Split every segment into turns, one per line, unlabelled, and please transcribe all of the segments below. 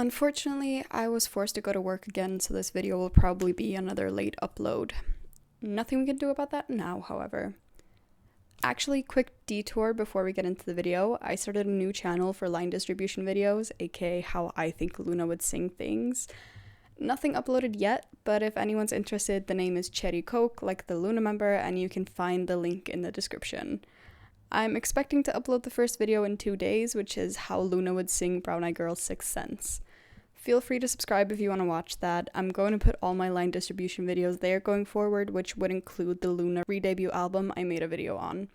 Unfortunately, I was forced to go to work again, so this video will probably be another late upload. Nothing we can do about that now, however. Actually, quick detour before we get into the video. I started a new channel for line distribution videos, aka how I think Luna would sing things. Nothing uploaded yet, but if anyone's interested, the name is Cherry Coke, like the Luna member, and you can find the link in the description. I'm expecting to upload the first video in 2 days, which is how Luna would sing Brown Eyed Girl's Sixth Sense. Feel free to subscribe if you want to watch that. I'm going to put all my line distribution videos there going forward, which would include the Luna re-debut album I made a video on.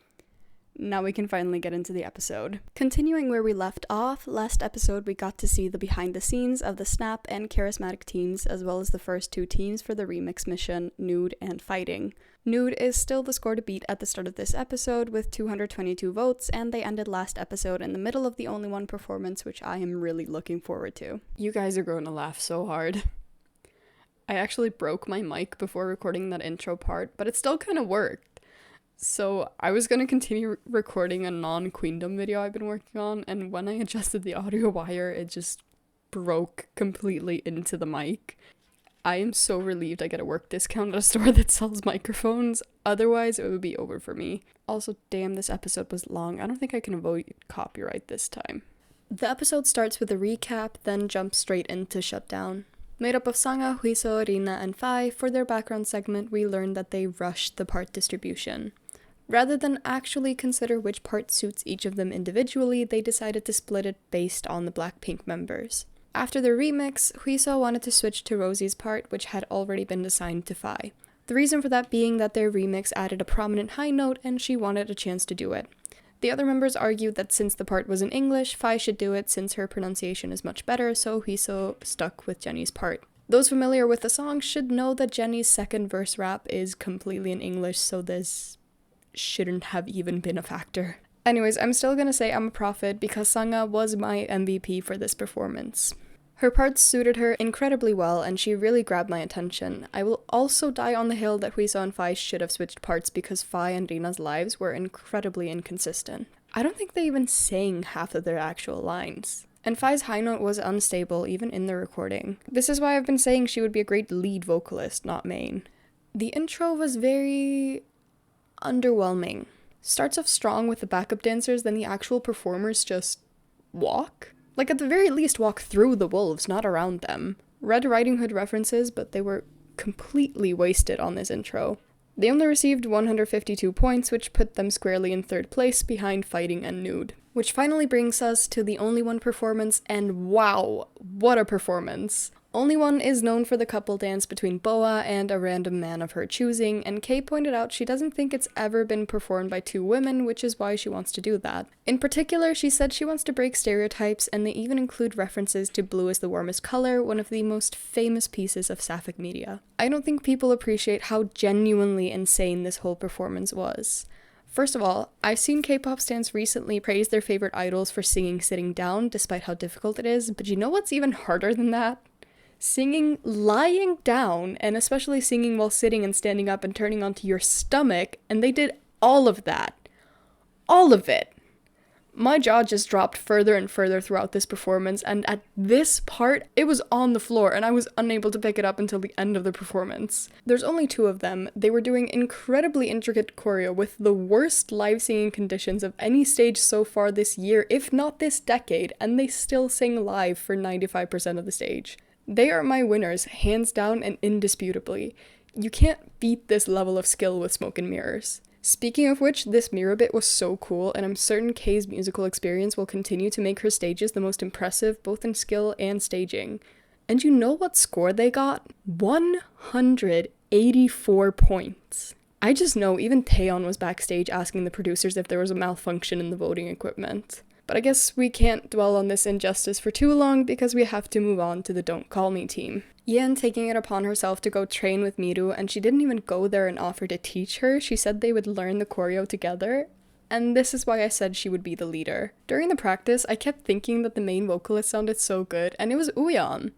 Now we can finally get into the episode. Continuing where we left off, last episode we got to see the behind the scenes of the Snap and Charismatic teams, as well as the first 2 teams for the remix mission, Nude and Fighting. Nude is still the score to beat at the start of this episode with 222 votes, and they ended last episode in the middle of the Only One performance, which I am really looking forward to. You guys are going to laugh so hard. I actually broke my mic before recording that intro part, but it still kind of worked. So I was going to continue recording a non-Queendom video I've been working on, and when I adjusted the audio wire, it just broke completely into the mic. I am so relieved I get a work discount at a store that sells microphones, otherwise it would be over for me. Also, damn, this episode was long. I don't think I can avoid copyright this time. The episode starts with a recap, then jumps straight into Shutdown. Made up of Sanga, Huiso, Rina, and Fai, for their background segment, we learned that they rushed the part distribution. Rather than actually consider which part suits each of them individually, they decided to split it based on the Blackpink members. After the remix, Huiso wanted to switch to Rosie's part, which had already been assigned to Fai. The reason for that being that their remix added a prominent high note and she wanted a chance to do it. The other members argued that since the part was in English, Fai should do it since her pronunciation is much better, so Huiso stuck with Jennie's part. Those familiar with the song should know that Jennie's second verse rap is completely in English, so this shouldn't have even been a factor. Anyways, I'm still gonna say I'm a prophet because Sanga was my MVP for this performance. Her parts suited her incredibly well and she really grabbed my attention. I will also die on the hill that Huiso and Fai should have switched parts because Fai and Rina's lives were incredibly inconsistent. I don't think they even sang half of their actual lines. And Fai's high note was unstable even in the recording. This is why I've been saying she would be a great lead vocalist, not main. The intro was very underwhelming. Starts off strong with the backup dancers, then the actual performers just walk. Like, at the very least, walk through the wolves, not around them. Red Riding Hood references, but they were completely wasted on this intro. They only received 152 points, which put them squarely in 3rd place behind Fighting and Nude. Which finally brings us to the Only One performance, and wow, what a performance! Only One is known for the couple dance between Boa and a random man of her choosing, and Kay pointed out she doesn't think it's ever been performed by 2 women, which is why she wants to do that. In particular, she said she wants to break stereotypes, and they even include references to Blue is the Warmest Color, one of the most famous pieces of sapphic media. I don't think people appreciate how genuinely insane this whole performance was. First of all, I've seen K-pop stans recently praise their favorite idols for singing sitting down, despite how difficult it is, but you know what's even harder than that? Singing lying down, and especially singing while sitting and standing up and turning onto your stomach, and they did all of that. All of it. My jaw just dropped further and further throughout this performance, and at this part, it was on the floor, and I was unable to pick it up until the end of the performance. There's only 2 of them. They were doing incredibly intricate choreo with the worst live singing conditions of any stage so far this year, if not this decade, and they still sing live for 95% of the stage. They are my winners, hands down and indisputably. You can't beat this level of skill with Smoke and Mirrors. Speaking of which, this mirror bit was so cool, and I'm certain Kay's musical experience will continue to make her stages the most impressive, both in skill and staging. And you know what score they got? 184 points. I just know even Taeyeon was backstage asking the producers if there was a malfunction in the voting equipment. But I guess we can't dwell on this injustice for too long because we have to move on to the Don't Call Me team. Yen taking it upon herself to go train with Miru, and she didn't even go there and offer to teach her. She said they would learn the choreo together, and this is why I said she would be the leader. During the practice, I kept thinking that the main vocalist sounded so good, and it was Uyeon.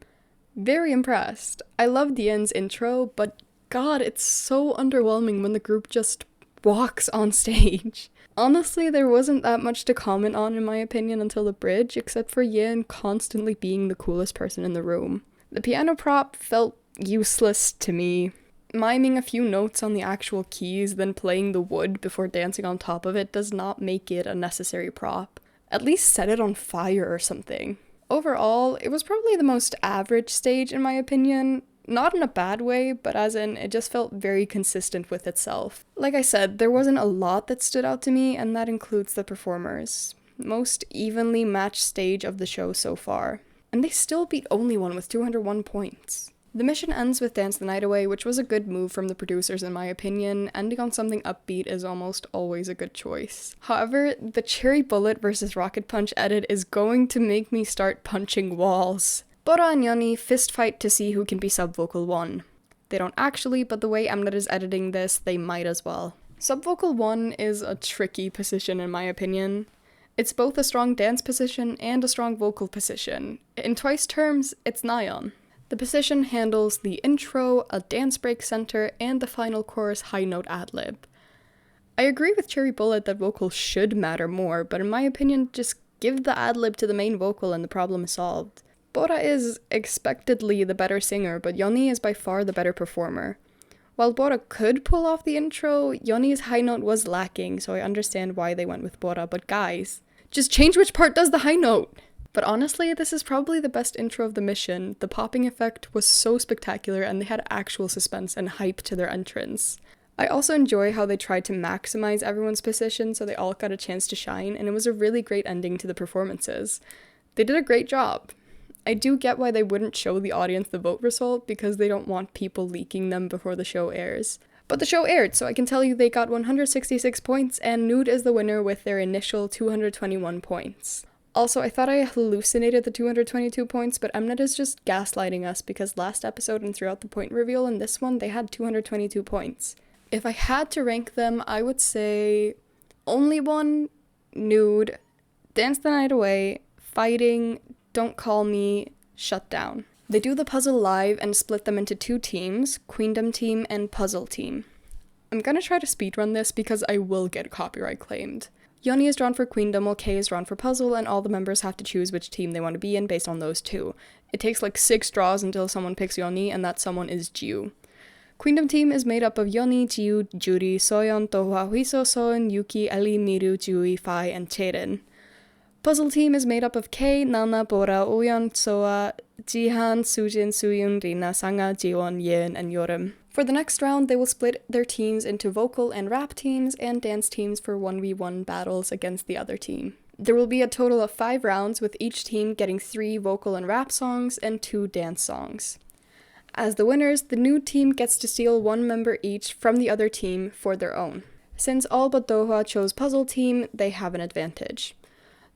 Very impressed. I loved Yen's intro, but god, it's so underwhelming when the group just walks on stage. Honestly, there wasn't that much to comment on in my opinion until the bridge, except for Yin constantly being the coolest person in the room. The piano prop felt useless to me. Miming a few notes on the actual keys, then playing the wood before dancing on top of it does not make it a necessary prop. At least set it on fire or something. Overall, it was probably the most average stage in my opinion. Not in a bad way, but as in, it just felt very consistent with itself. Like I said, there wasn't a lot that stood out to me, and that includes the performers. Most evenly matched stage of the show so far. And they still beat Only One with 201 points. The mission ends with Dance the Night Away, which was a good move from the producers in my opinion. Ending on something upbeat is almost always a good choice. However, the Cherry Bullet versus Rocket Punch edit is going to make me start punching walls. Bora and Yoni fist fight to see who can be sub-vocal 1. They don't actually, but the way Mnet is editing this, they might as well. Sub-vocal 1 is a tricky position in my opinion. It's both a strong dance position and a strong vocal position. In Twice terms, it's Nyan. The position handles the intro, a dance break center, and the final chorus high note ad-lib. I agree with Cherry Bullet that vocals should matter more, but in my opinion, just give the ad-lib to the main vocal and the problem is solved. Bora is expectedly the better singer, but Yoni is by far the better performer. While Bora could pull off the intro, Yoni's high note was lacking, so I understand why they went with Bora, but guys, just change which part does the high note! But honestly, this is probably the best intro of the mission. The popping effect was so spectacular and they had actual suspense and hype to their entrance. I also enjoy how they tried to maximize everyone's position so they all got a chance to shine, and it was a really great ending to the performances. They did a great job. I do get why they wouldn't show the audience the vote result, because they don't want people leaking them before the show airs. But the show aired, so I can tell you they got 166 points, and Nude is the winner with their initial 221 points. Also, I thought I hallucinated the 222 points, but Mnet is just gaslighting us because last episode and throughout the point reveal in this one, they had 222 points. If I had to rank them, I would say Only One, Nude, Dance the Night Away, Fighting, Don't Call Me, Shutdown. They do the puzzle live and split them into 2 teams, Queendom team and Puzzle team. I'm gonna try to speedrun this because I will get copyright claimed. Yoni is drawn for Queendom while Kay is drawn for Puzzle, and all the members have to choose which team they want to be in based on those 2. It takes like 6 draws until someone picks Yoni, and that someone is Jiu. Queendom team is made up of Yoni, Jiu, Juri, Soyeon, Tohwa, Huiso, Soyeon, Yuki, Ellie, Miru, Jui, Fai, and Cherin. Puzzle team is made up of Kay, Nana, Bora, Oyeon, Soa, Jihan, Sujin, Suyun, Rina, Sanga, Jiwon, Yeon, and Yorim. For the next round, they will split their teams into vocal and rap teams and dance teams for 1v1 battles against the other team. There will be a total of 5 rounds, with each team getting 3 vocal and rap songs and 2 dance songs. As the winners, the new team gets to steal 1 member each from the other team for their own. Since all but Dohwa chose Puzzle team, they have an advantage.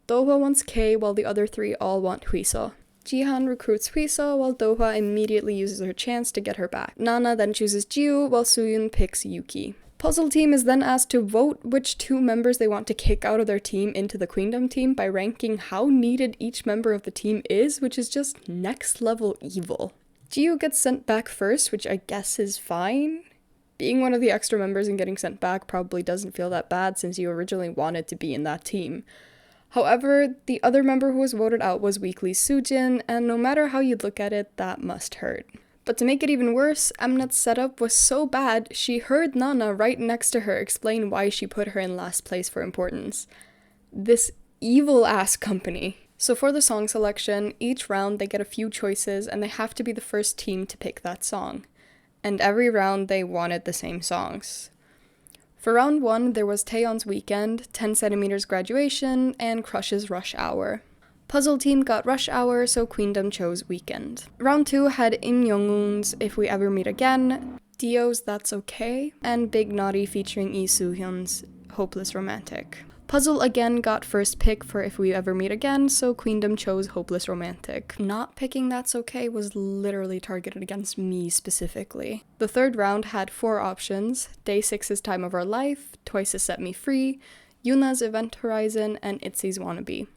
Dohwa wants Kay while the other 3 all want Huiso. Jihan recruits Huiso while Dohwa immediately uses her chance to get her back. Nana then chooses Jiu while Suyun picks Yuki. Puzzle team is then asked to vote which 2 members they want to kick out of their team into the Queendom team by ranking how needed each member of the team is, which is just next level evil. Jiu gets sent back first, which I guess is fine. Being one of the extra members and getting sent back probably doesn't feel that bad since you originally wanted to be in that team. However, the other member who was voted out was Weekly's Sujin, and no matter how you look at it, that must hurt. But to make it even worse, Mnet's setup was so bad, she heard Nana right next to her explain why she put her in last place for importance. This evil-ass company. So for the song selection, each round they get a few choices, and they have to be the first team to pick that song. And every round they wanted the same songs. For round 1, there was Taeyeon's Weekend, 10cm Graduation, and Crush's Rush Hour. Puzzle team got Rush Hour, so Queendom chose Weekend. Round 2 had Im Young-un's If We Ever Meet Again, Dio's That's Okay, and Big Naughty featuring Lee Soo-hyun's Hopeless Romantic. Puzzle again got first pick for If We Ever Meet Again, so Queendom chose Hopeless Romantic. Not picking That's Okay was literally targeted against me specifically. The third round had 4 options: Day 6's Time of Our Life, Twice's Set Me Free, Yuna's Event Horizon, and Itzy's Wannabe.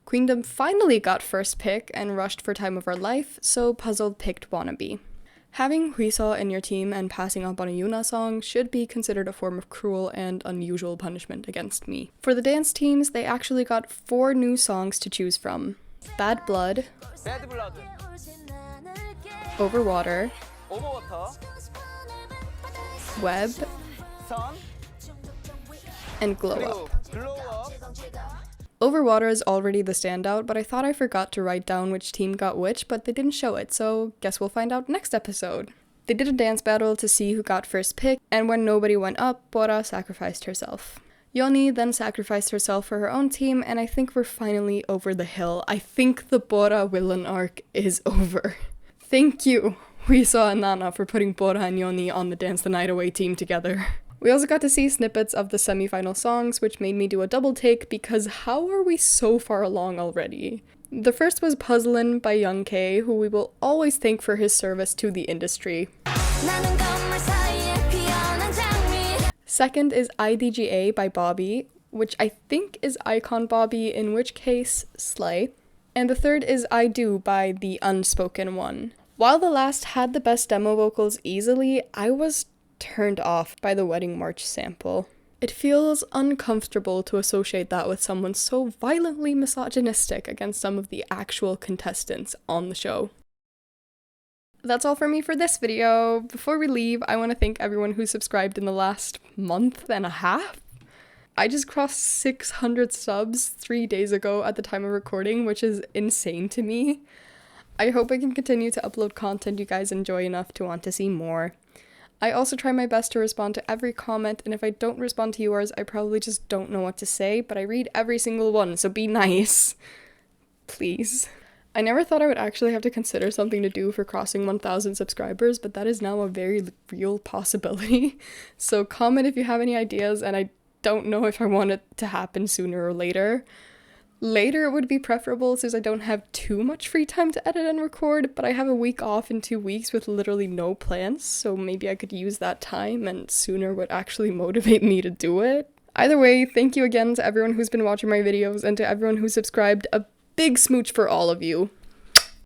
Queendom finally got first pick and rushed for Time of Our Life, so Puzzle picked Wannabe. Having Huiso in your team and passing up on a Yuna song should be considered a form of cruel and unusual punishment against me. For the dance teams, they actually got 4 new songs to choose from. Bad Blood, Overwater, Web, and Glow Up. Overwater is already the standout, but I thought I forgot to write down which team got which, but they didn't show it, so guess we'll find out next episode. They did a dance battle to see who got first pick, and when nobody went up, Bora sacrificed herself. Yoni then sacrificed herself for her own team, and I think we're finally over the hill. I think the Bora villain arc is over. Thank you, Huiso and Nana, for putting Bora and Yoni on the Dance the Night Away team together. We also got to see snippets of the semi-final songs, which made me do a double take because how are we so far along already? The first was Puzzlin by Young K, who we will always thank for his service to the industry. Second is IDGA by Bobby, which I think is Icon Bobby, in which case, slay. And the third is I Do by The Unspoken One. While the last had the best demo vocals easily, I was turned off by the Wedding March sample. It feels uncomfortable to associate that with someone so violently misogynistic against some of the actual contestants on the show. That's all for me for this video. Before we leave, I want to thank everyone who subscribed in the last month and a half. I just crossed 600 subs 3 days ago at the time of recording, which is insane to me. I hope I can continue to upload content you guys enjoy enough to want to see more. I also try my best to respond to every comment, and if I don't respond to yours, I probably just don't know what to say, but I read every single one, so be nice. Please. I never thought I would actually have to consider something to do for crossing 1,000 subscribers, but that is now a very real possibility. So comment if you have any ideas, and I don't know if I want it to happen sooner or later. Later would be preferable since I don't have too much free time to edit and record, but I have a week off in 2 weeks with literally no plans, so maybe I could use that time and sooner would actually motivate me to do it. Either way, thank you again to everyone who's been watching my videos and to everyone who subscribed. A big smooch for all of you.